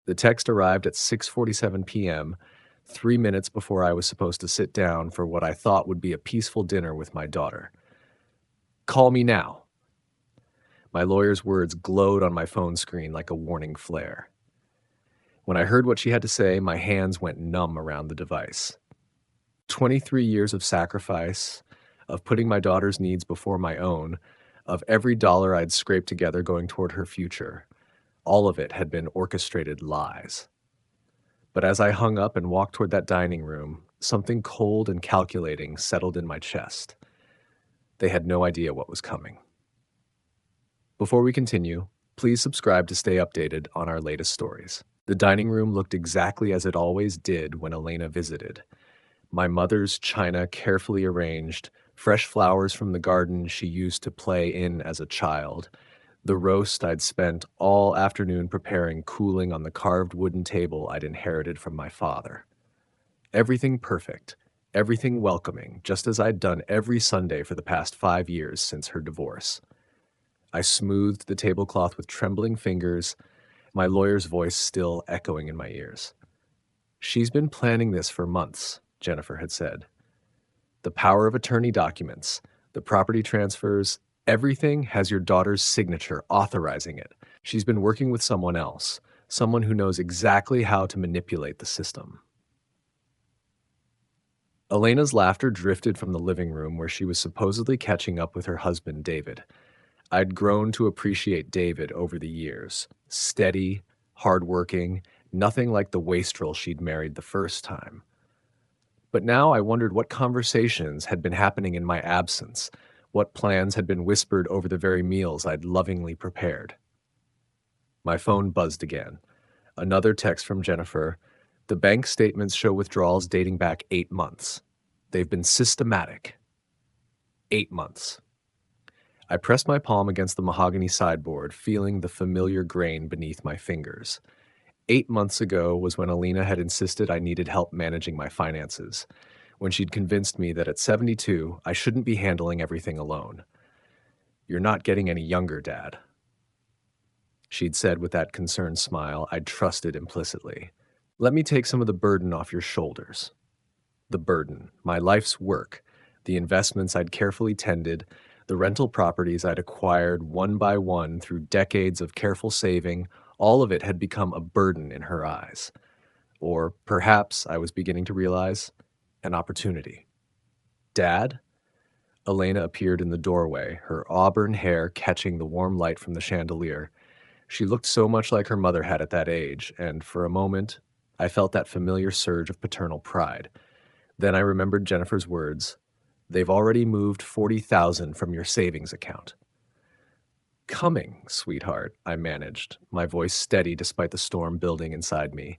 The text arrived at 6:47 p.m., 3 minutes before I was supposed to sit down for what I thought would be a peaceful dinner with my daughter. Call me now. My lawyer's words glowed on my phone screen like a warning flare. When I heard what she had to say, my hands went numb around the device. 23 years of sacrifice, of putting my daughter's needs before my own, of every dollar I'd scraped together going toward her future, all of it had been orchestrated lies. But as I hung up and walked toward that dining room, something cold and calculating settled in my chest. They had no idea what was coming. Before we continue, please subscribe to stay updated on our latest stories. The dining room looked exactly as it always did when Elena visited. My mother's china carefully arranged, fresh flowers from the garden she used to play in as a child, the roast I'd spent all afternoon preparing cooling on the carved wooden table I'd inherited from my father. Everything perfect, everything welcoming, just as I'd done every Sunday for the past 5 years since her divorce. I smoothed the tablecloth with trembling fingers, my lawyer's voice still echoing in my ears. She's been planning this for months, Jennifer had said. The power of attorney documents, the property transfers, everything has your daughter's signature authorizing it. She's been working with someone else, someone who knows exactly how to manipulate the system. Elena's laughter drifted from the living room where she was supposedly catching up with her husband, David. I'd grown to appreciate David over the years. Steady, hardworking, nothing like the wastrel she'd married the first time. But now I wondered what conversations had been happening in my absence, what plans had been whispered over the very meals I'd lovingly prepared. My phone buzzed again. Another text from Jennifer. The bank statements show withdrawals dating back 8 months. They've been systematic. 8 months. I pressed my palm against the mahogany sideboard, feeling the familiar grain beneath my fingers. 8 months ago was when Alina had insisted I needed help managing my finances, when she'd convinced me that at 72, I shouldn't be handling everything alone. You're not getting any younger, Dad, she'd said with that concerned smile I'd trusted implicitly. Let me take some of the burden off your shoulders. The burden, my life's work, the investments I'd carefully tended, the rental properties I'd acquired one by one through decades of careful saving, all of it had become a burden in her eyes. Or perhaps, I was beginning to realize, an opportunity. Dad? Elena appeared in the doorway, her auburn hair catching the warm light from the chandelier. She looked so much like her mother had at that age, and for a moment, I felt that familiar surge of paternal pride. Then I remembered Jennifer's words. They've already moved $40,000 from your savings account. Coming, sweetheart, I managed, my voice steady despite the storm building inside me.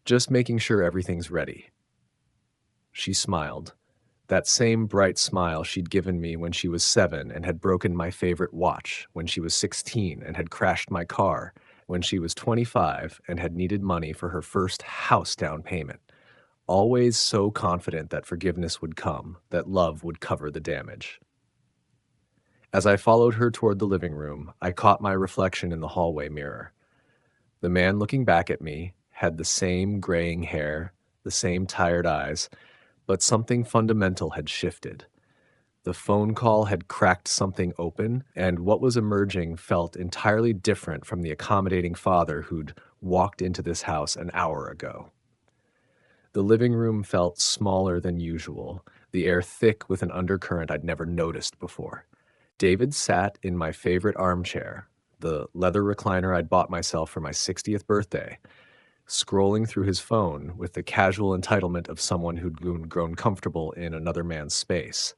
Just making sure everything's ready. She smiled. That same bright smile she'd given me when she was 7 and had broken my favorite watch, when she was 16 and had crashed my car, when she was 25 and had needed money for her first house down payment. Always so confident that forgiveness would come, that love would cover the damage. As I followed her toward the living room, I caught my reflection in the hallway mirror. The man looking back at me had the same graying hair, the same tired eyes, but something fundamental had shifted. The phone call had cracked something open, and what was emerging felt entirely different from the accommodating father who'd walked into this house an hour ago. The living room felt smaller than usual, the air thick with an undercurrent I'd never noticed before. David sat in my favorite armchair, the leather recliner I'd bought myself for my 60th birthday, scrolling through his phone with the casual entitlement of someone who'd grown comfortable in another man's space.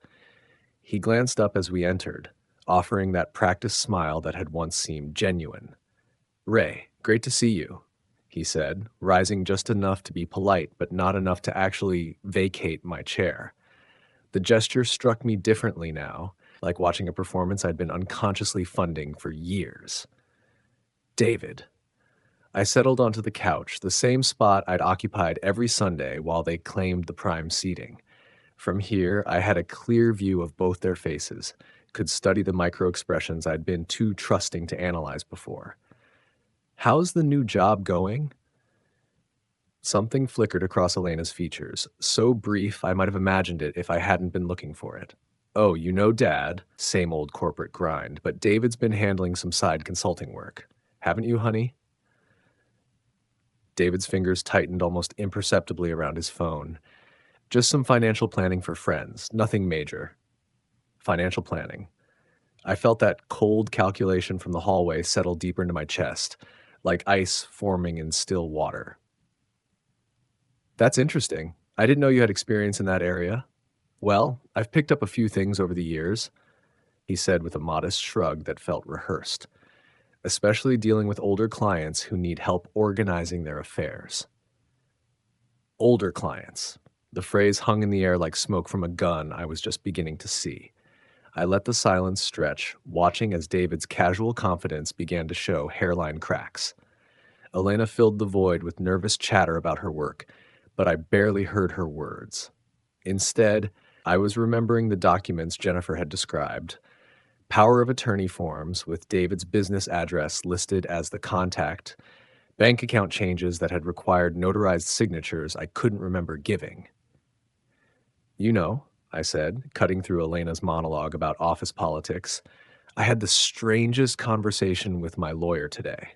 He glanced up as we entered, offering that practiced smile that had once seemed genuine. "Ray, great to see you," he said, rising just enough to be polite but not enough to actually vacate my chair. The gesture struck me differently now, like watching a performance I'd been unconsciously funding for years. David. I settled onto the couch, the same spot I'd occupied every Sunday while they claimed the prime seating. From here, I had a clear view of both their faces, could study the micro-expressions I'd been too trusting to analyze before. How's the new job going? Something flickered across Elena's features, so brief I might have imagined it if I hadn't been looking for it. Oh, you know Dad, same old corporate grind, but David's been handling some side consulting work. Haven't you, honey? David's fingers tightened almost imperceptibly around his phone. Just some financial planning for friends, nothing major. Financial planning. I felt that cold calculation from the hallway settle deeper into my chest, like ice forming in still water. That's interesting. I didn't know you had experience in that area. Well, I've picked up a few things over the years, he said with a modest shrug that felt rehearsed, especially dealing with older clients who need help organizing their affairs. Older clients. The phrase hung in the air like smoke from a gun I was just beginning to see. I let the silence stretch, watching as David's casual confidence began to show hairline cracks. Elena filled the void with nervous chatter about her work, but I barely heard her words. Instead, I was remembering the documents Jennifer had described. Power of attorney forms with David's business address listed as the contact, bank account changes that had required notarized signatures I couldn't remember giving. You know, I said, cutting through Elena's monologue about office politics, I had the strangest conversation with my lawyer today.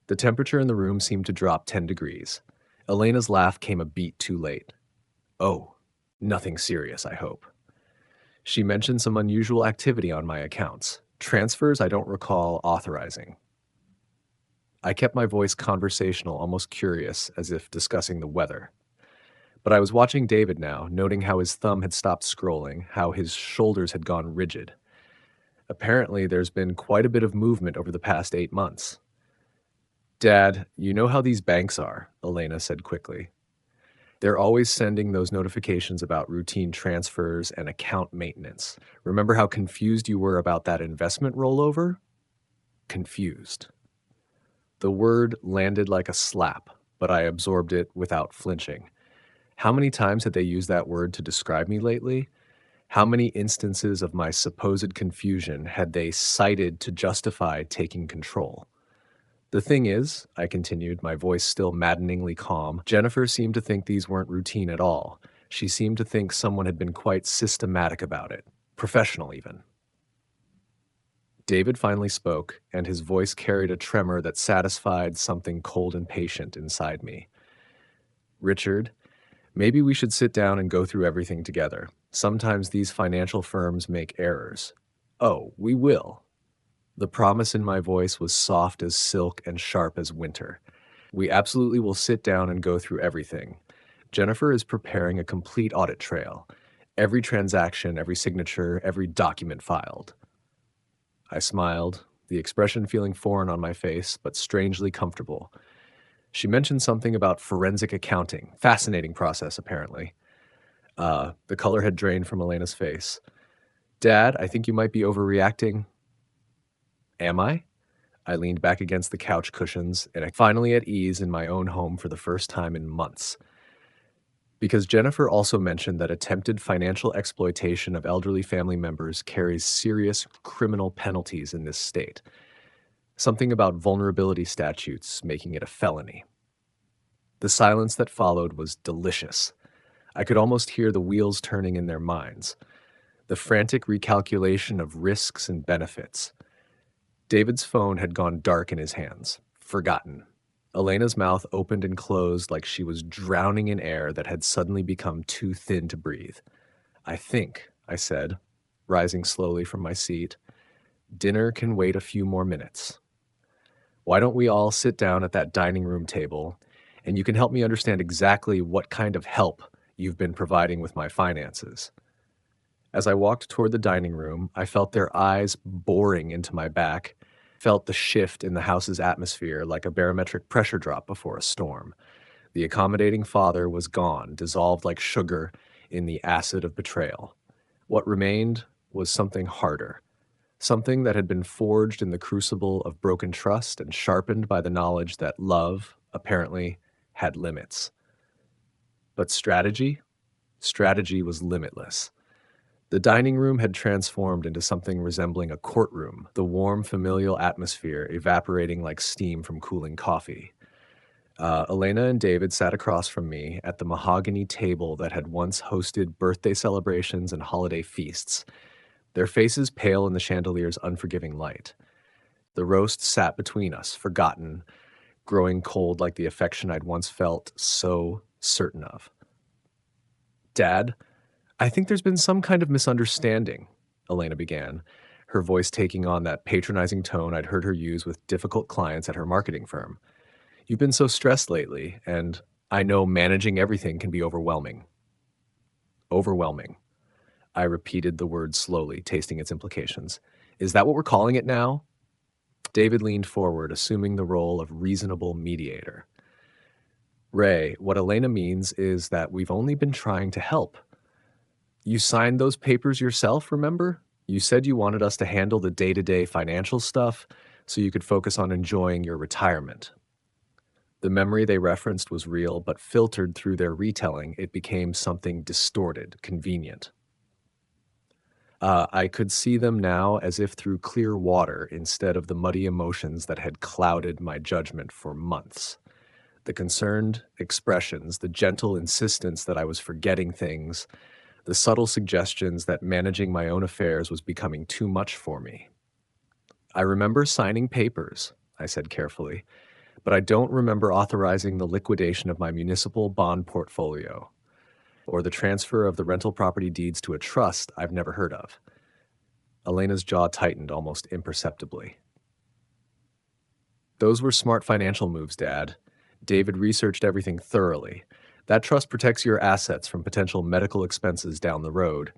The temperature in the room seemed to drop 10 degrees. Elena's laugh came a beat too late. Oh, nothing serious, I hope. She mentioned some unusual activity on my accounts, transfers I don't recall authorizing. I kept my voice conversational, almost curious, as if discussing the weather. But I was watching David now, noting how his thumb had stopped scrolling, how his shoulders had gone rigid. Apparently, there's been quite a bit of movement over the past 8 months. Dad, you know how these banks are, Elena said quickly. They're always sending those notifications about routine transfers and account maintenance. Remember how confused you were about that investment rollover? Confused. The word landed like a slap, but I absorbed it without flinching. How many times had they used that word to describe me lately? How many instances of my supposed confusion had they cited to justify taking control? The thing is, I continued, my voice still maddeningly calm, Jennifer seemed to think these weren't routine at all. She seemed to think someone had been quite systematic about it, professional even. David finally spoke, and his voice carried a tremor that satisfied something cold and patient inside me. Richard, maybe we should sit down and go through everything together. Sometimes these financial firms make errors. Oh, we will. The promise in my voice was soft as silk and sharp as winter. We absolutely will sit down and go through everything. Jennifer is preparing a complete audit trail. Every transaction, every signature, every document filed. I smiled, the expression feeling foreign on my face, but strangely comfortable. She mentioned something about forensic accounting. Fascinating process, apparently. The color had drained from Elena's face. Dad, I think you might be overreacting. Am I? I leaned back against the couch cushions, and I finally at ease in my own home for the first time in months. Because Jennifer also mentioned that attempted financial exploitation of elderly family members carries serious criminal penalties in this state. Something about vulnerability statutes making it a felony. The silence that followed was delicious. I could almost hear the wheels turning in their minds. The frantic recalculation of risks and benefits. David's phone had gone dark in his hands. Forgotten. Elena's mouth opened and closed like she was drowning in air that had suddenly become too thin to breathe. I think, I said, rising slowly from my seat, dinner can wait a few more minutes. Why don't we all sit down at that dining room table, and you can help me understand exactly what kind of help you've been providing with my finances. As I walked toward the dining room, I felt their eyes boring into my back, felt the shift in the house's atmosphere like a barometric pressure drop before a storm. The accommodating father was gone, dissolved like sugar in the acid of betrayal. What remained was something harder, something that had been forged in the crucible of broken trust and sharpened by the knowledge that love, apparently, had limits. But strategy? Strategy was limitless. The dining room had transformed into something resembling a courtroom, the warm, familial atmosphere evaporating like steam from cooling coffee. Elena and David sat across from me at the mahogany table that had once hosted birthday celebrations and holiday feasts, their faces pale in the chandelier's unforgiving light. The roast sat between us, forgotten, growing cold like the affection I'd once felt so certain of. Dad, I think there's been some kind of misunderstanding, Elena began, her voice taking on that patronizing tone I'd heard her use with difficult clients at her marketing firm. You've been so stressed lately, and I know managing everything can be overwhelming. Overwhelming. I repeated the word slowly, tasting its implications. Is that what we're calling it now? David leaned forward, assuming the role of reasonable mediator. Ray, what Elena means is that we've only been trying to help. You signed those papers yourself, remember? You said you wanted us to handle the day-to-day financial stuff so you could focus on enjoying your retirement. The memory they referenced was real, but filtered through their retelling, it became something distorted, convenient. I could see them now as if through clear water instead of the muddy emotions that had clouded my judgment for months. The concerned expressions, the gentle insistence that I was forgetting things, the subtle suggestions that managing my own affairs was becoming too much for me. I remember signing papers, I said carefully, but I don't remember authorizing the liquidation of my municipal bond portfolio or the transfer of the rental property deeds to a trust I've never heard of. Elena's jaw tightened almost imperceptibly. Those were smart financial moves, Dad. David researched everything thoroughly. That trust protects your assets from potential medical expenses down the road.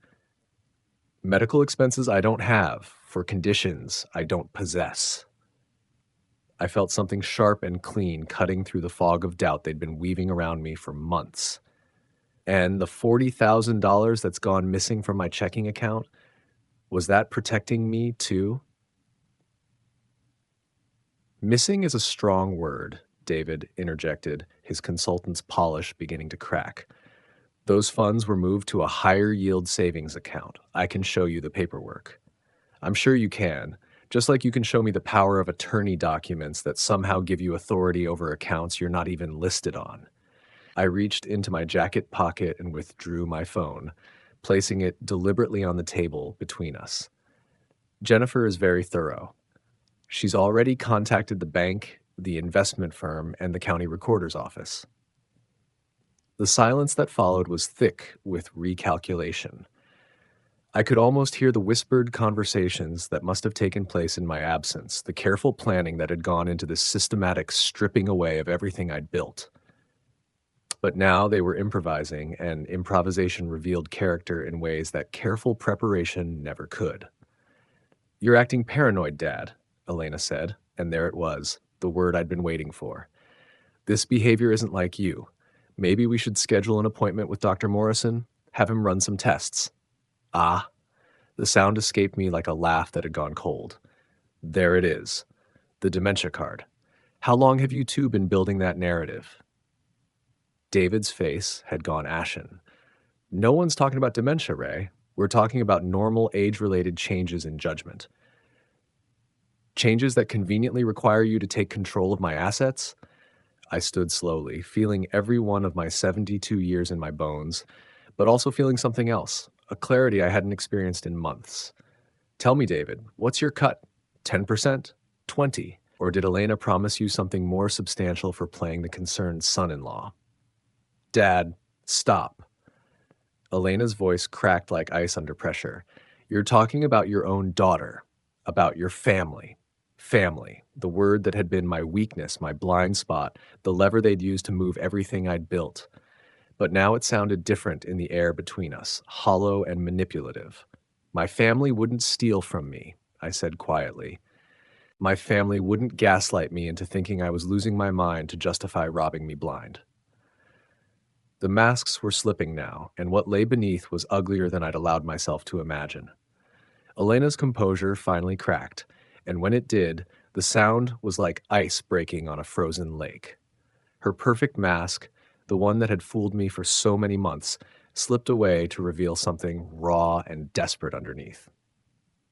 Medical expenses I don't have for conditions I don't possess. I felt something sharp and clean cutting through the fog of doubt they'd been weaving around me for months. And the $40,000 that's gone missing from my checking account, was that protecting me too? Missing is a strong word, David interjected, his consultant's polish beginning to crack. Those funds were moved to a higher yield savings account. I can show you the paperwork. I'm sure you can, just like you can show me the power of attorney documents that somehow give you authority over accounts you're not even listed on. I reached into my jacket pocket and withdrew my phone, placing it deliberately on the table between us. Jennifer is very thorough. She's already contacted the bank, the investment firm, and the county recorder's office. The silence that followed was thick with recalculation. I could almost hear the whispered conversations that must have taken place in my absence, the careful planning that had gone into this systematic stripping away of everything I'd built. But now they were improvising, and improvisation revealed character in ways that careful preparation never could. You're acting paranoid, Dad, Elena said, and there it was, the word I'd been waiting for. This behavior isn't like you. Maybe we should schedule an appointment with Dr. Morrison, have him run some tests. Ah, the sound escaped me like a laugh that had gone cold. There it is, the dementia card. How long have you two been building that narrative? David's face had gone ashen. No one's talking about dementia, Ray. We're talking about normal age-related changes in judgment. Changes that conveniently require you to take control of my assets? I stood slowly, feeling every one of my 72 years in my bones, but also feeling something else, a clarity I hadn't experienced in months. Tell me, David, what's your cut? 10%? 20? Or did Elena promise you something more substantial for playing the concerned son-in-law? Dad, stop. Elena's voice cracked like ice under pressure. You're talking about your own daughter, about your family. Family, the word that had been my weakness, my blind spot, the lever they'd used to move everything I'd built. But now it sounded different in the air between us, hollow and manipulative. My family wouldn't steal from me, I said quietly. My family wouldn't gaslight me into thinking I was losing my mind to justify robbing me blind. The masks were slipping now, and what lay beneath was uglier than I'd allowed myself to imagine. Elena's composure finally cracked, and when it did, the sound was like ice breaking on a frozen lake. Her perfect mask, the one that had fooled me for so many months, slipped away to reveal something raw and desperate underneath.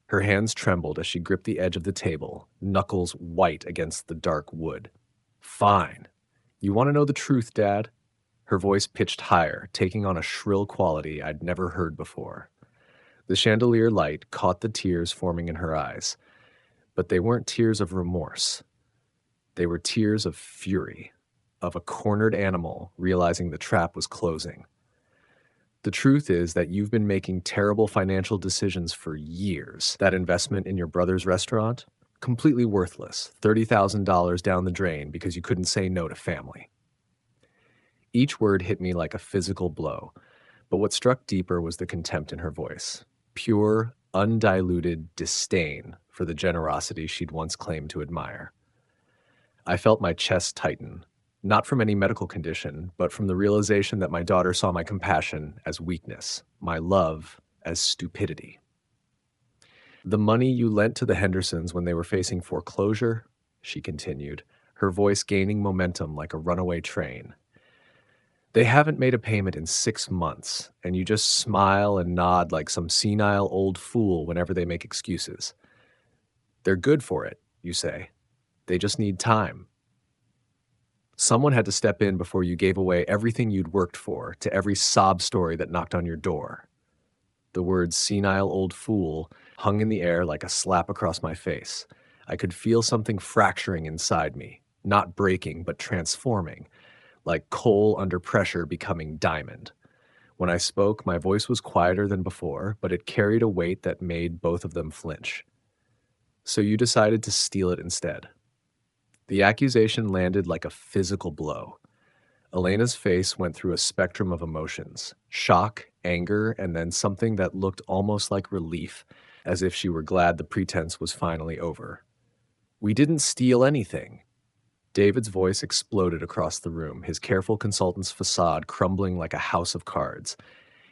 Her hands trembled as she gripped the edge of the table, knuckles white against the dark wood. Fine. You want to know the truth, Dad? Her voice pitched higher, taking on a shrill quality I'd never heard before. The chandelier light caught the tears forming in her eyes, but they weren't tears of remorse. They were tears of fury, of a cornered animal realizing the trap was closing. The truth is that you've been making terrible financial decisions for years. That investment in your brother's restaurant? Completely worthless. $30,000 down the drain because you couldn't say no to family. Each word hit me like a physical blow, but what struck deeper was the contempt in her voice. Pure, undiluted disdain for the generosity she'd once claimed to admire. I felt my chest tighten, not from any medical condition, but from the realization that my daughter saw my compassion as weakness, my love as stupidity. The money you lent to the Hendersons when they were facing foreclosure, she continued, her voice gaining momentum like a runaway train. They haven't made a payment in 6 months, and you just smile and nod like some senile old fool whenever they make excuses. They're good for it, you say. They just need time. Someone had to step in before you gave away everything you'd worked for to every sob story that knocked on your door. The words senile old fool hung in the air like a slap across my face. I could feel something fracturing inside me, not breaking, but transforming, like coal under pressure becoming diamond. When I spoke, my voice was quieter than before, but it carried a weight that made both of them flinch. So you decided to steal it instead. The accusation landed like a physical blow. Elena's face went through a spectrum of emotions, shock, anger, and then something that looked almost like relief, as if she were glad the pretense was finally over. We didn't steal anything. David's voice exploded across the room, his careful consultant's facade crumbling like a house of cards.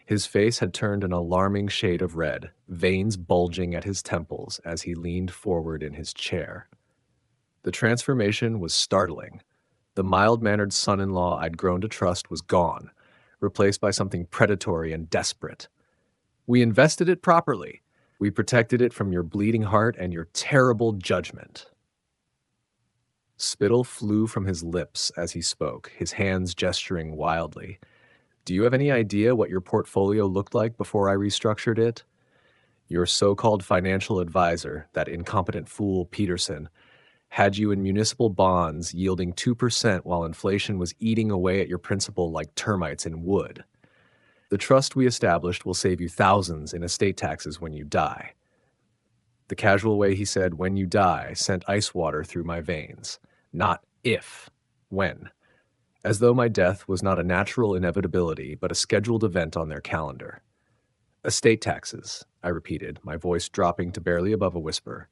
His face had turned an alarming shade of red, veins bulging at his temples as he leaned forward in his chair. The transformation was startling. The mild-mannered son-in-law I'd grown to trust was gone, replaced by something predatory and desperate. We invested it properly. We protected it from your bleeding heart and your terrible judgment. Spittle flew from his lips as he spoke, his hands gesturing wildly. Do you have any idea what your portfolio looked like before I restructured it? Your so-called financial advisor, that incompetent fool Peterson, had you in municipal bonds yielding 2% while inflation was eating away at your principal like termites in wood. The trust we established will save you thousands in estate taxes when you die. The casual way he said, when you die, sent ice water through my veins. Not if, when. As though my death was not a natural inevitability, but a scheduled event on their calendar. Estate taxes, I repeated, my voice dropping to barely above a whisper.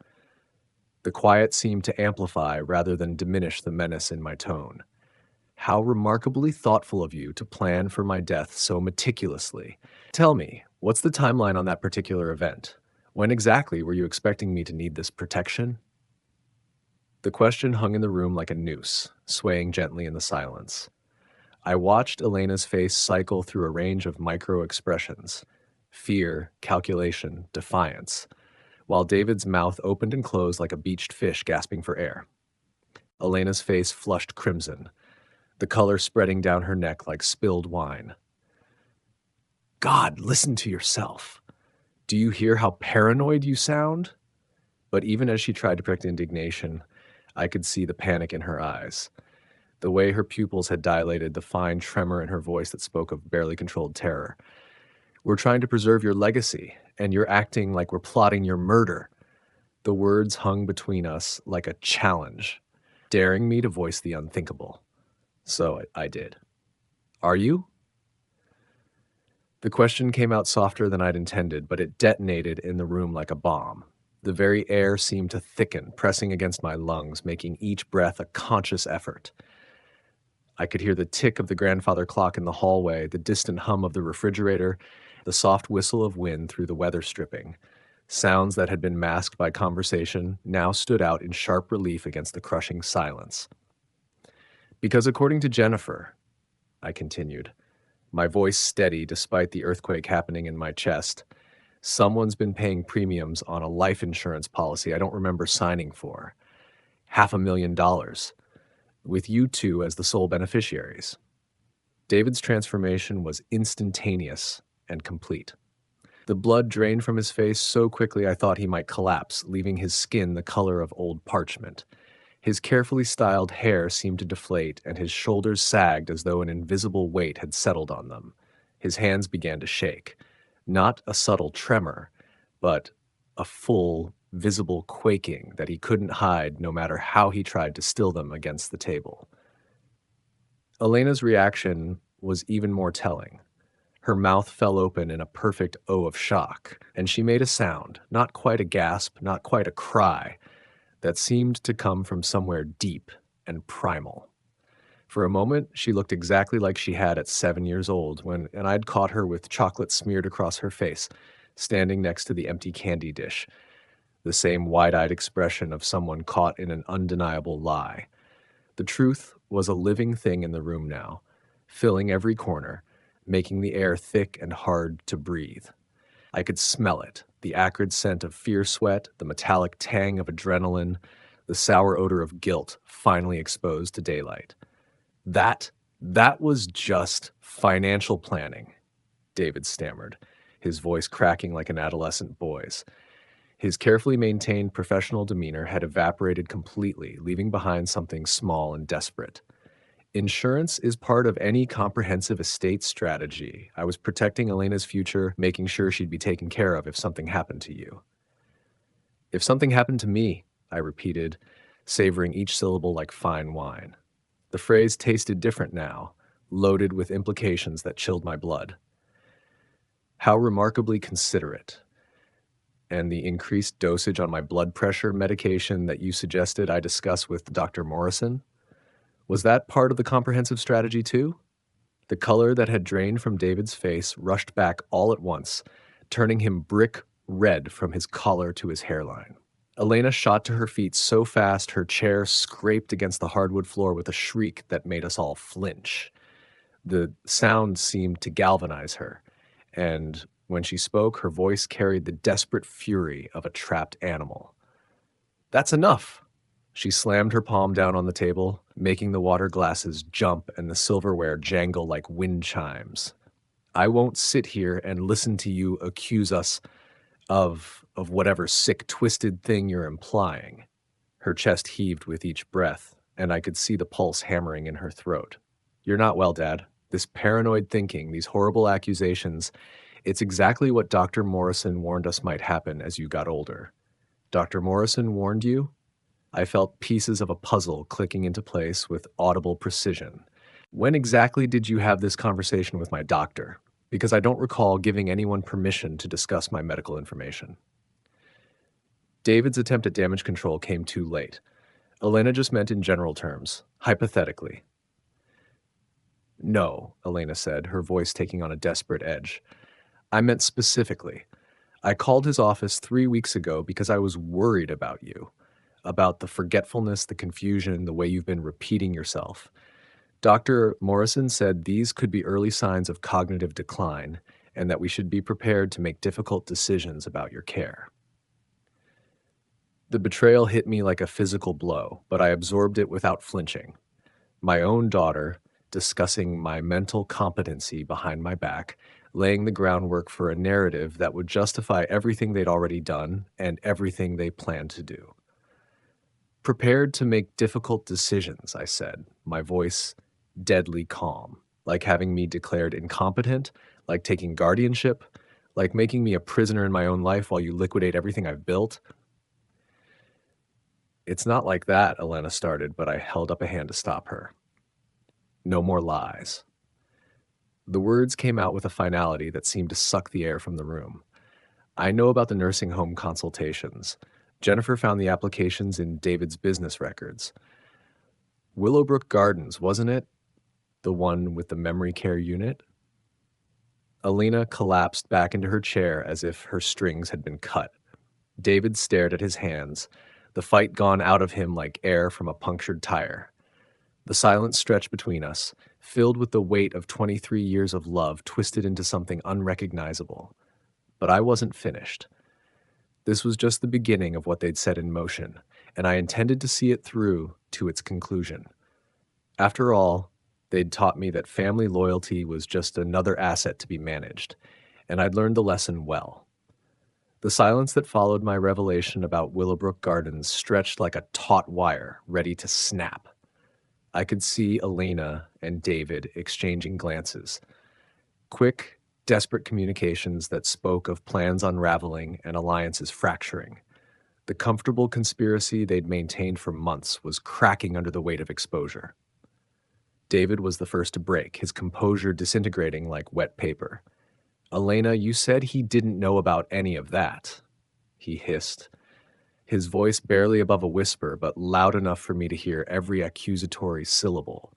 The quiet seemed to amplify rather than diminish the menace in my tone. How remarkably thoughtful of you to plan for my death so meticulously. Tell me, what's the timeline on that particular event? When exactly were you expecting me to need this protection? The question hung in the room like a noose, swaying gently in the silence. I watched Elena's face cycle through a range of micro-expressions: fear, calculation, defiance, while David's mouth opened and closed like a beached fish gasping for air. Elena's face flushed crimson, the color spreading down her neck like spilled wine. God, listen to yourself. Do you hear how paranoid you sound? But even as she tried to project indignation, I could see the panic in her eyes. The way her pupils had dilated, the fine tremor in her voice that spoke of barely controlled terror. We're trying to preserve your legacy, and you're acting like we're plotting your murder. The words hung between us like a challenge, daring me to voice the unthinkable. So I did. Are you? The question came out softer than I'd intended, but it detonated in the room like a bomb. The very air seemed to thicken, pressing against my lungs, making each breath a conscious effort. I could hear the tick of the grandfather clock in the hallway, the distant hum of the refrigerator, the soft whistle of wind through the weather stripping. Sounds that had been masked by conversation now stood out in sharp relief against the crushing silence. Because according to Jennifer, I continued, my voice steady despite the earthquake happening in my chest. Someone's been paying premiums on a life insurance policy I don't remember signing for. $500,000, with you two as the sole beneficiaries. David's transformation was instantaneous and complete. The blood drained from his face so quickly I thought he might collapse, leaving his skin the color of old parchment. His carefully styled hair seemed to deflate, and his shoulders sagged as though an invisible weight had settled on them. His hands began to shake. Not a subtle tremor, but a full, visible quaking that he couldn't hide no matter how he tried to still them against the table. Elena's reaction was even more telling. Her mouth fell open in a perfect O of shock, and she made a sound, not quite a gasp, not quite a cry, that seemed to come from somewhere deep and primal. For a moment, she looked exactly like she had at 7 years old and I'd caught her with chocolate smeared across her face, standing next to the empty candy dish, the same wide-eyed expression of someone caught in an undeniable lie. The truth was a living thing in the room now, filling every corner, making the air thick and hard to breathe. I could smell it, the acrid scent of fear sweat, the metallic tang of adrenaline, the sour odor of guilt finally exposed to daylight. That was just financial planning, David stammered, his voice cracking like an adolescent boy's. His carefully maintained professional demeanor had evaporated completely, leaving behind something small and desperate. Insurance is part of any comprehensive estate strategy. I was protecting Elena's future, making sure she'd be taken care of if something happened to you. If something happened to me, I repeated, savoring each syllable like fine wine. The phrase tasted different now, loaded with implications that chilled my blood. How remarkably considerate. And the increased dosage on my blood pressure medication that you suggested I discuss with Dr. Morrison? Was that part of the comprehensive strategy too? The color that had drained from David's face rushed back all at once, turning him brick red from his collar to his hairline. Elena shot to her feet so fast her chair scraped against the hardwood floor with a shriek that made us all flinch. The sound seemed to galvanize her, and when she spoke, her voice carried the desperate fury of a trapped animal. "That's enough!" She slammed her palm down on the table, making the water glasses jump and the silverware jangle like wind chimes. "I won't sit here and listen to you accuse us of whatever sick, twisted thing you're implying." Her chest heaved with each breath, and I could see the pulse hammering in her throat. "You're not well, Dad. This paranoid thinking, these horrible accusations, it's exactly what Dr. Morrison warned us might happen as you got older." "Dr. Morrison warned you?" I felt pieces of a puzzle clicking into place with audible precision. "When exactly did you have this conversation with my doctor? Because I don't recall giving anyone permission to discuss my medical information." David's attempt at damage control came too late. Elena just meant in general terms, hypothetically. "No," Elena said, her voice taking on a desperate edge. "I meant specifically. I called his office 3 weeks ago because I was worried about you, about the forgetfulness, the confusion, the way you've been repeating yourself. Dr. Morrison said these could be early signs of cognitive decline and that we should be prepared to make difficult decisions about your care." The betrayal hit me like a physical blow, but I absorbed it without flinching. My own daughter, discussing my mental competency behind my back, laying the groundwork for a narrative that would justify everything they'd already done and everything they planned to do. "Prepared to make difficult decisions," I said, my voice deadly calm, like having me declared incompetent, like taking guardianship, like making me a prisoner in my own life while you liquidate everything I've built. "It's not like that," Elena started, but I held up a hand to stop her. "No more lies." The words came out with a finality that seemed to suck the air from the room. "I know about the nursing home consultations. Jennifer found the applications in David's business records. Willowbrook Gardens, wasn't it? The one with the memory care unit?" Elena collapsed back into her chair as if her strings had been cut. David stared at his hands, the fight gone out of him like air from a punctured tire. The silence stretched between us, filled with the weight of 23 years of love twisted into something unrecognizable. But I wasn't finished. This was just the beginning of what they'd set in motion, and I intended to see it through to its conclusion. After all, they'd taught me that family loyalty was just another asset to be managed, and I'd learned the lesson well. The silence that followed my revelation about Willowbrook Gardens stretched like a taut wire, ready to snap. I could see Elena and David exchanging glances. Quick, desperate communications that spoke of plans unraveling and alliances fracturing. The comfortable conspiracy they'd maintained for months was cracking under the weight of exposure. David was the first to break, his composure disintegrating like wet paper. "Elena, you said he didn't know about any of that," he hissed, his voice barely above a whisper, but loud enough for me to hear every accusatory syllable.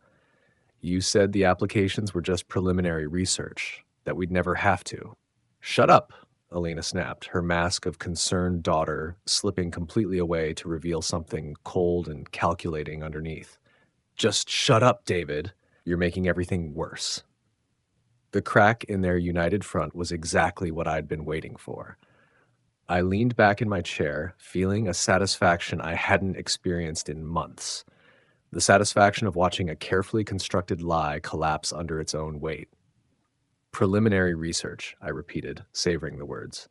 "You said the applications were just preliminary research, that we'd never have to." "Shut up," Elena snapped, her mask of concerned daughter slipping completely away to reveal something cold and calculating underneath. "Just shut up, David. You're making everything worse." The crack in their united front was exactly what I'd been waiting for. I leaned back in my chair, feeling a satisfaction I hadn't experienced in months. The satisfaction of watching a carefully constructed lie collapse under its own weight. "Preliminary research," I repeated, savoring the words.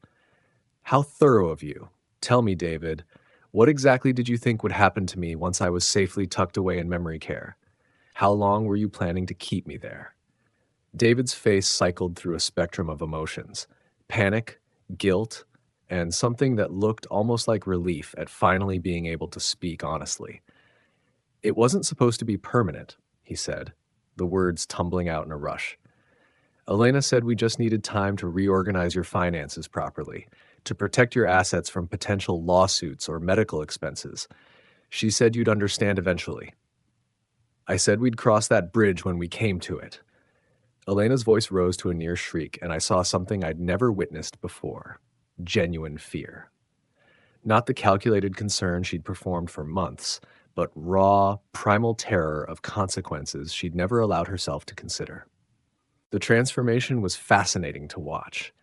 "How thorough of you. Tell me, David, what exactly did you think would happen to me once I was safely tucked away in memory care? How long were you planning to keep me there?" David's face cycled through a spectrum of emotions: panic, guilt, and something that looked almost like relief at finally being able to speak honestly. "It wasn't supposed to be permanent," he said, the words tumbling out in a rush. "Elena said we just needed time to reorganize your finances properly, to protect your assets from potential lawsuits or medical expenses. She said you'd understand eventually. I said we'd cross that bridge when we came to it." Elena's voice rose to a near shriek, and I saw something I'd never witnessed before: genuine fear. Not the calculated concern she'd performed for months, but raw, primal terror of consequences she'd never allowed herself to consider. The transformation was fascinating to watch.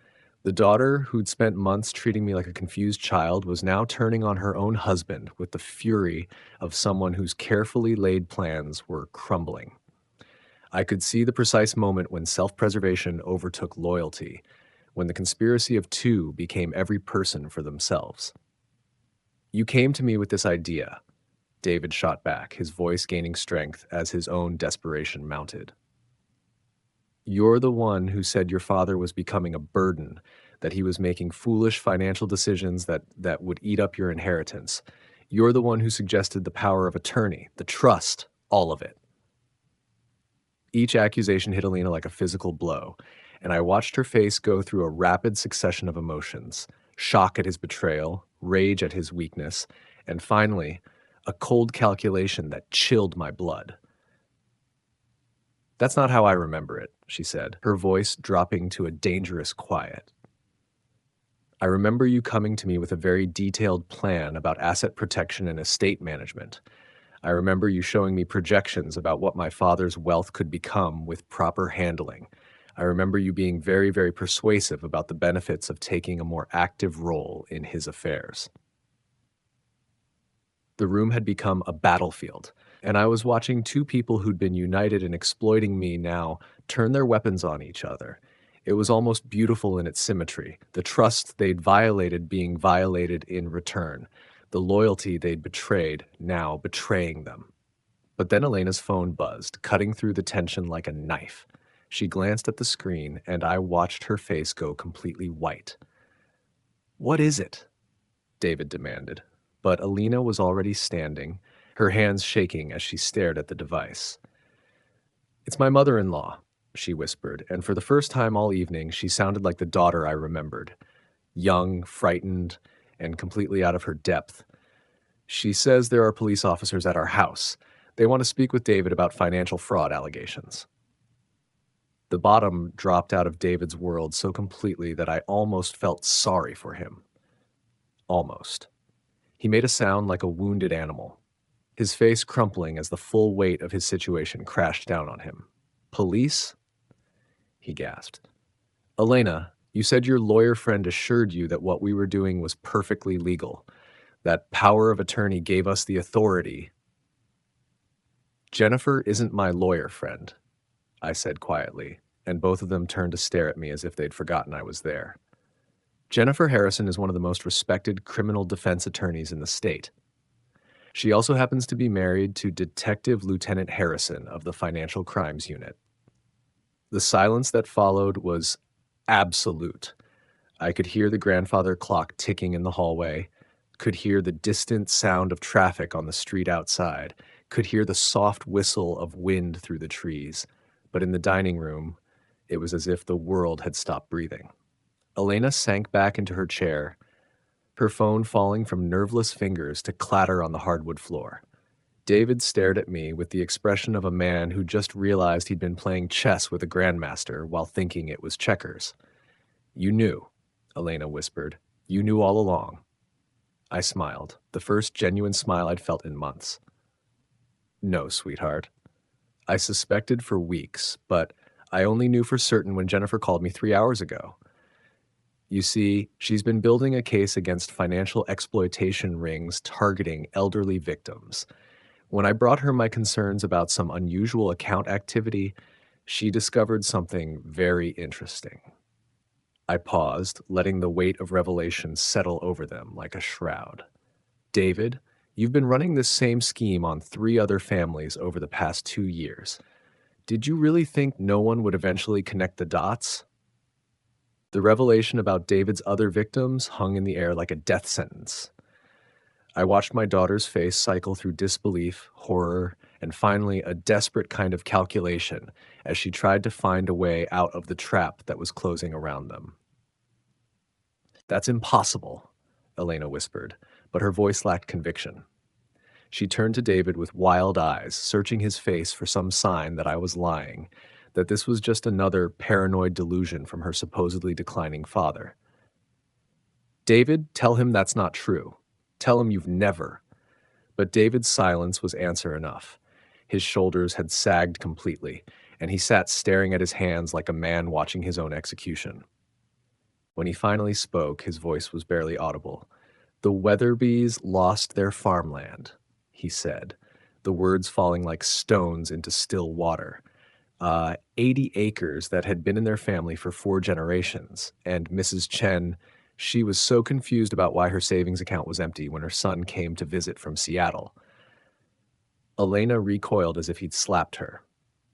The daughter, who'd spent months treating me like a confused child, was now turning on her own husband with the fury of someone whose carefully laid plans were crumbling. I could see the precise moment when self-preservation overtook loyalty, when the conspiracy of two became every person for themselves. "You came to me with this idea," David shot back, his voice gaining strength as his own desperation mounted. "You're the one who said your father was becoming a burden, that he was making foolish financial decisions that would eat up your inheritance. You're the one who suggested the power of attorney, the trust, all of it." Each accusation hit Alina like a physical blow, and I watched her face go through a rapid succession of emotions: shock at his betrayal, rage at his weakness, and finally, a cold calculation that chilled my blood. "That's not how I remember it," she said, her voice dropping to a dangerous quiet. "I remember you coming to me with a very detailed plan about asset protection and estate management. I remember you showing me projections about what my father's wealth could become with proper handling. I remember you being very, very persuasive about the benefits of taking a more active role in his affairs." The room had become a battlefield, and I was watching two people who'd been united in exploiting me now turn their weapons on each other. It was almost beautiful in its symmetry, the trust they'd violated being violated in return, the loyalty they'd betrayed now betraying them. But then Elena's phone buzzed, cutting through the tension like a knife. She glanced at the screen, and I watched her face go completely white. "What is it?" David demanded. But Alina was already standing, her hands shaking as she stared at the device. "It's my mother-in-law," she whispered, and for the first time all evening she sounded like the daughter I remembered, young, frightened, and completely out of her depth. "She says there are police officers at our house. They want to speak with David about financial fraud allegations." The bottom dropped out of David's world so completely that I almost felt sorry for him. Almost. He made a sound like a wounded animal, his face crumpling as the full weight of his situation crashed down on him. Police? He gasped. Elena, you said your lawyer friend assured you that what we were doing was perfectly legal, that power of attorney gave us the authority. Jennifer isn't my lawyer friend, I said quietly, and both of them turned to stare at me as if they'd forgotten I was there. Jennifer Harrison is one of the most respected criminal defense attorneys in the state. She also happens to be married to Detective Lieutenant Harrison of the Financial Crimes Unit. The silence that followed was absolute. I could hear the grandfather clock ticking in the hallway, could hear the distant sound of traffic on the street outside, could hear the soft whistle of wind through the trees. But in the dining room, it was as if the world had stopped breathing. Elena sank back into her chair, her phone falling from nerveless fingers to clatter on the hardwood floor. David stared at me with the expression of a man who just realized he'd been playing chess with a grandmaster while thinking it was checkers. You knew, Elena whispered. You knew all along. I smiled, the first genuine smile I'd felt in months. No, sweetheart. I suspected for weeks, but I only knew for certain when Jennifer called me 3 hours ago. You see, she's been building a case against financial exploitation rings targeting elderly victims. When I brought her my concerns about some unusual account activity, she discovered something very interesting. I paused, letting the weight of revelation settle over them like a shroud. David, you've been running this same scheme on 3 other families over the past 2 years. Did you really think no one would eventually connect the dots? The revelation about David's other victims hung in the air like a death sentence. I watched my daughter's face cycle through disbelief, horror, and finally a desperate kind of calculation as she tried to find a way out of the trap that was closing around them. That's impossible, Elena whispered, but her voice lacked conviction. She turned to David with wild eyes, searching his face for some sign that I was lying, that this was just another paranoid delusion from her supposedly declining father. David, tell him that's not true. Tell him you've never. But David's silence was answer enough. His shoulders had sagged completely, and he sat staring at his hands like a man watching his own execution. When he finally spoke, his voice was barely audible. The Weatherbys lost their farmland, he said, the words falling like stones into still water. 80 acres that had been in their family for 4 generations, and Mrs. Chen, she was so confused about why her savings account was empty when her son came to visit from Seattle. Elena recoiled as if he'd slapped her.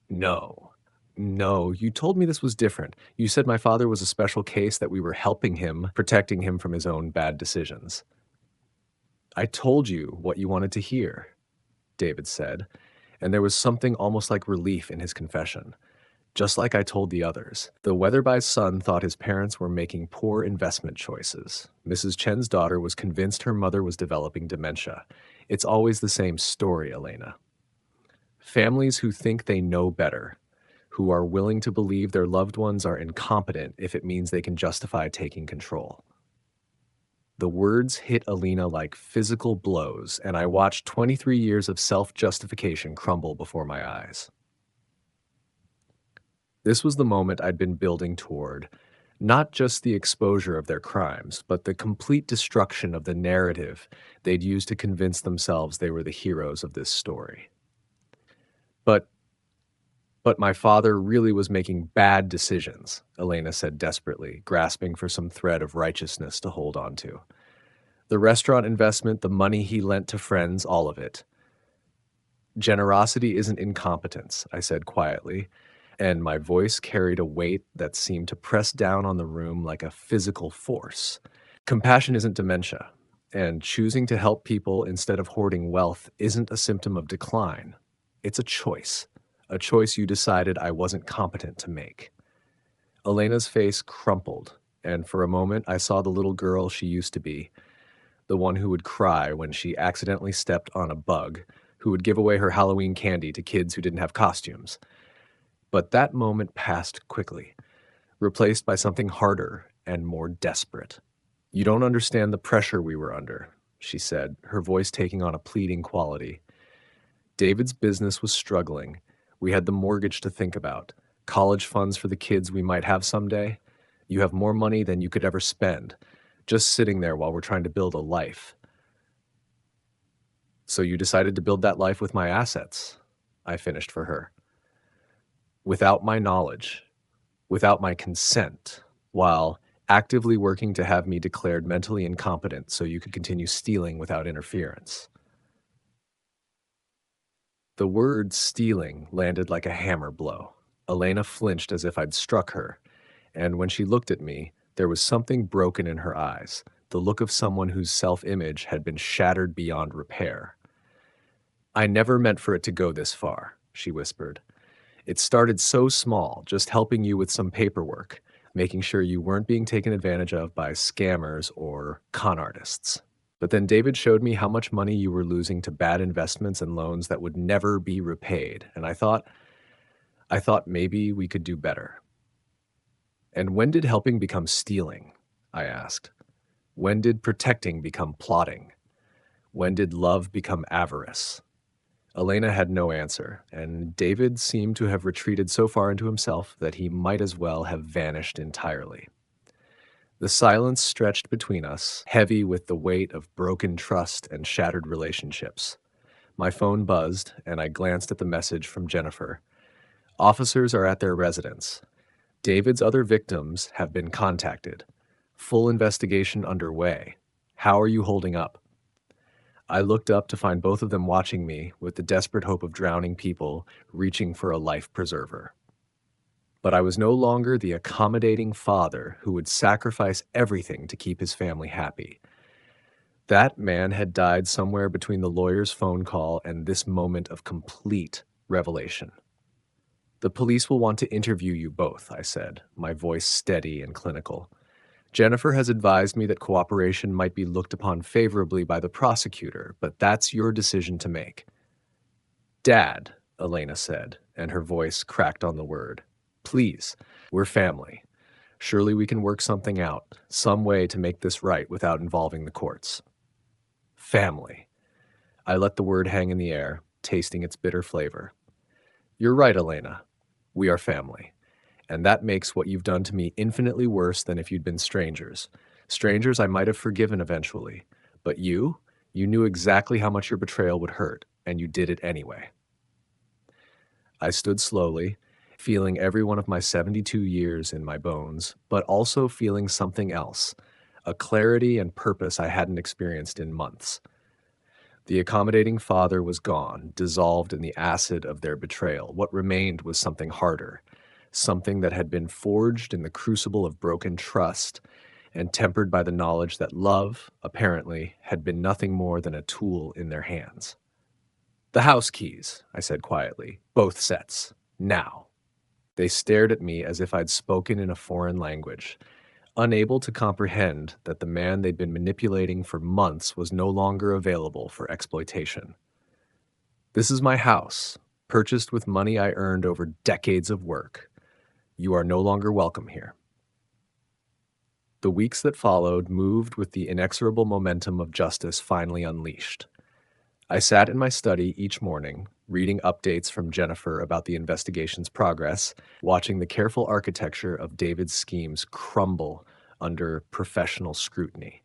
No, you told me this was different. You said my father was a special case, that we were helping him, protecting him from his own bad decisions. I told you what you wanted to hear, David said, and there was something almost like relief in his confession. Just like I told the others, the Weatherby's son thought his parents were making poor investment choices. Mrs. Chen's daughter was convinced her mother was developing dementia. It's always the same story, Elena. Families who think they know better, who are willing to believe their loved ones are incompetent if it means they can justify taking control. The words hit Alina like physical blows, and I watched 23 years of self-justification crumble before my eyes. This was the moment I'd been building toward, not just the exposure of their crimes, but the complete destruction of the narrative they'd used to convince themselves they were the heroes of this story. But my father really was making bad decisions, Elena said desperately, grasping for some thread of righteousness to hold on to. The restaurant investment, the money he lent to friends, all of it. Generosity isn't incompetence, I said quietly, and my voice carried a weight that seemed to press down on the room like a physical force. Compassion isn't dementia, and choosing to help people instead of hoarding wealth isn't a symptom of decline. It's a choice you decided I wasn't competent to make. Elena's face crumpled, and for a moment I saw the little girl she used to be, the one who would cry when she accidentally stepped on a bug, who would give away her Halloween candy to kids who didn't have costumes. But that moment passed quickly, replaced by something harder and more desperate. You don't understand the pressure we were under, she said, her voice taking on a pleading quality. David's business was struggling. We had the mortgage to think about, college funds for the kids we might have someday. You have more money than you could ever spend, just sitting there while we're trying to build a life. So you decided to build that life with my assets, I finished for her. Without my knowledge, without my consent, while actively working to have me declared mentally incompetent so you could continue stealing without interference. The word stealing landed like a hammer blow. Elena flinched as if I'd struck her, and when she looked at me, there was something broken in her eyes, the look of someone whose self-image had been shattered beyond repair. I never meant for it to go this far, she whispered. It started so small, just helping you with some paperwork, making sure you weren't being taken advantage of by scammers or con artists. But then David showed me how much money you were losing to bad investments and loans that would never be repaid, and I thought maybe we could do better. And when did helping become stealing? I asked. When did protecting become plotting? When did love become avarice? Elena had no answer, and David seemed to have retreated so far into himself that he might as well have vanished entirely. The silence stretched between us, heavy with the weight of broken trust and shattered relationships. My phone buzzed, and I glanced at the message from Jennifer. Officers are at their residence. David's other victims have been contacted. Full investigation underway. How are you holding up? I looked up to find both of them watching me with the desperate hope of drowning people reaching for a life preserver. But I was no longer the accommodating father who would sacrifice everything to keep his family happy. That man had died somewhere between the lawyer's phone call and this moment of complete revelation. The police will want to interview you both, I said, my voice steady and clinical. Jennifer has advised me that cooperation might be looked upon favorably by the prosecutor, but that's your decision to make. Dad, Elena said, and her voice cracked on the word. Please, we're family. Surely we can work something out, some way to make this right without involving the courts. Family. I let the word hang in the air, tasting its bitter flavor. You're right, Elena. We are family. And that makes what you've done to me infinitely worse than if you'd been strangers. Strangers I might have forgiven eventually. But you knew exactly how much your betrayal would hurt, and you did it anyway. I stood slowly, feeling every one of my 72 years in my bones, but also feeling something else, a clarity and purpose I hadn't experienced in months. The accommodating father was gone, dissolved in the acid of their betrayal. What remained was something harder, something that had been forged in the crucible of broken trust and tempered by the knowledge that love, apparently, had been nothing more than a tool in their hands. The house keys, I said quietly, both sets, now. They stared at me as if I'd spoken in a foreign language, unable to comprehend that the man they'd been manipulating for months was no longer available for exploitation. This is my house, purchased with money I earned over decades of work. You are no longer welcome here. The weeks that followed moved with the inexorable momentum of justice finally unleashed. I sat in my study each morning, reading updates from Jennifer about the investigation's progress, watching the careful architecture of David's schemes crumble under professional scrutiny.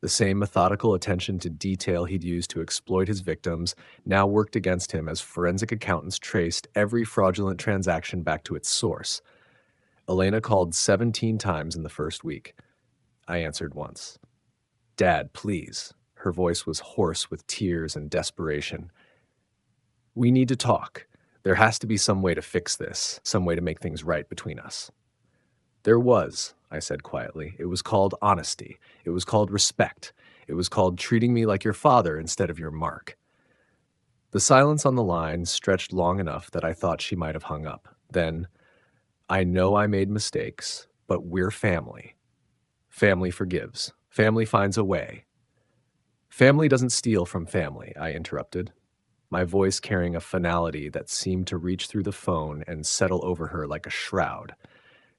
The same methodical attention to detail he'd used to exploit his victims now worked against him as forensic accountants traced every fraudulent transaction back to its source. Elena called 17 times in the first week. I answered once. Dad, please. Her voice was hoarse with tears and desperation. We need to talk. There has to be some way to fix this, some way to make things right between us. There was, I said quietly. It was called honesty. It was called respect. It was called treating me like your father instead of your mark. The silence on the line stretched long enough that I thought she might have hung up. Then, I know I made mistakes, but we're family. Family forgives. Family finds a way. Family doesn't steal from family, I interrupted, my voice carrying a finality that seemed to reach through the phone and settle over her like a shroud.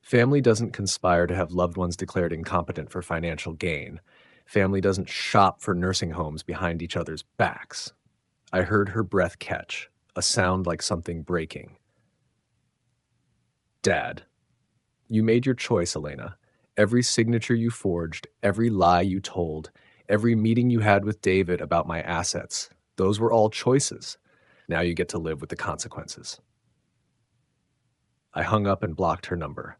Family doesn't conspire to have loved ones declared incompetent for financial gain. Family doesn't shop for nursing homes behind each other's backs. I heard her breath catch, a sound like something breaking. Dad, you made your choice, Elena. Every signature you forged, every lie you told, every meeting you had with David about my assets, those were all choices. Now you get to live with the consequences. I hung up and blocked her number.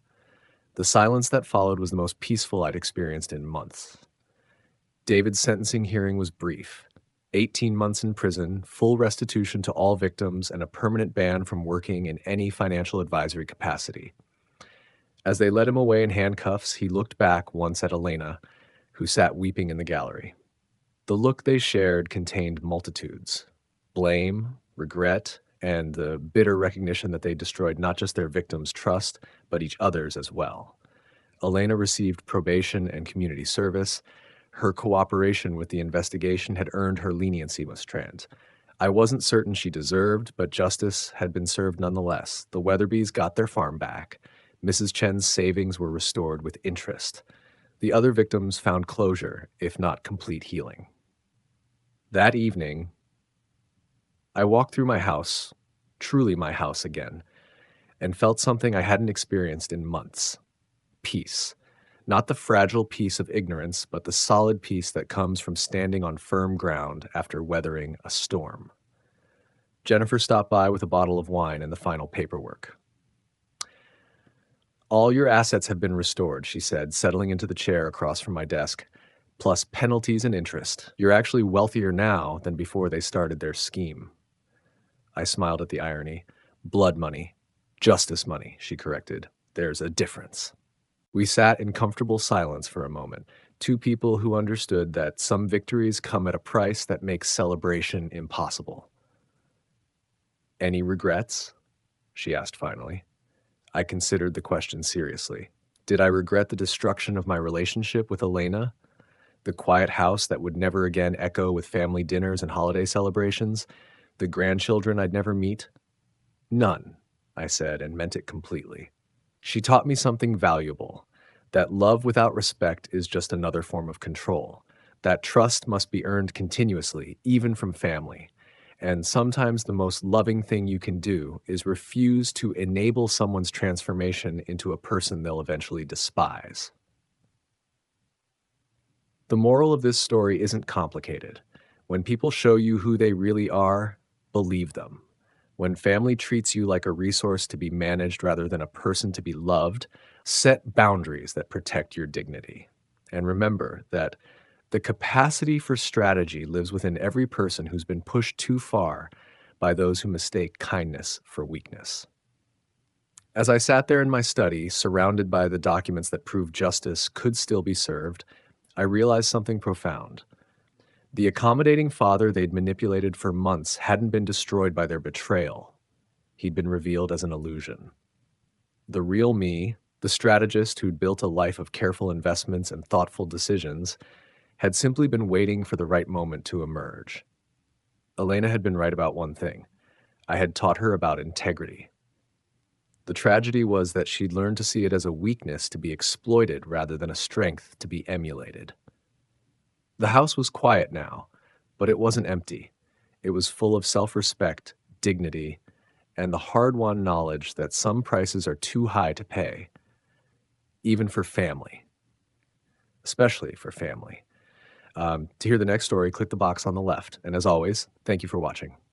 The silence that followed was the most peaceful I'd experienced in months. David's sentencing hearing was brief. 18 months in prison, full restitution to all victims, and a permanent ban from working in any financial advisory capacity. As they led him away in handcuffs, he looked back once at Elena, who sat weeping in the gallery. The look they shared contained multitudes: blame, regret, and the bitter recognition that they destroyed not just their victims' trust, but each other's as well. Elena received probation and community service. Her cooperation with the investigation had earned her leniency with Strand. I wasn't certain she deserved, but justice had been served nonetheless. The Weatherbys got their farm back. Mrs. Chen's savings were restored with interest. The other victims found closure, if not complete healing. That evening, I walked through my house, truly my house again, and felt something I hadn't experienced in months: peace. Not the fragile peace of ignorance, but the solid peace that comes from standing on firm ground after weathering a storm. Jennifer stopped by with a bottle of wine and the final paperwork. "All your assets have been restored," she said, settling into the chair across from my desk, "plus penalties and interest. You're actually wealthier now than before they started their scheme." I smiled at the irony. "Blood money. Justice money," she corrected. "There's a difference." We sat in comfortable silence for a moment, two people who understood that some victories come at a price that makes celebration impossible. "Any regrets?" she asked finally. I considered the question seriously. Did I regret the destruction of my relationship with Elena? The quiet house that would never again echo with family dinners and holiday celebrations? The grandchildren I'd never meet? None, I said, and meant it completely. She taught me something valuable: that love without respect is just another form of control, that trust must be earned continuously, even from family. And sometimes the most loving thing you can do is refuse to enable someone's transformation into a person they'll eventually despise. The moral of this story isn't complicated. When people show you who they really are, believe them. When family treats you like a resource to be managed rather than a person to be loved, set boundaries that protect your dignity. And remember that the capacity for strategy lives within every person who's been pushed too far by those who mistake kindness for weakness. As I sat there in my study, surrounded by the documents that proved justice could still be served, I realized something profound. The accommodating father they'd manipulated for months hadn't been destroyed by their betrayal. He'd been revealed as an illusion. The real me, the strategist who'd built a life of careful investments and thoughtful decisions, had simply been waiting for the right moment to emerge. Elena had been right about one thing. I had taught her about integrity. The tragedy was that she'd learned to see it as a weakness to be exploited rather than a strength to be emulated. The house was quiet now, but it wasn't empty. It was full of self-respect, dignity, and the hard-won knowledge that some prices are too high to pay, even for family, especially for family. To hear the next story, click the box on the left. And as always, thank you for watching.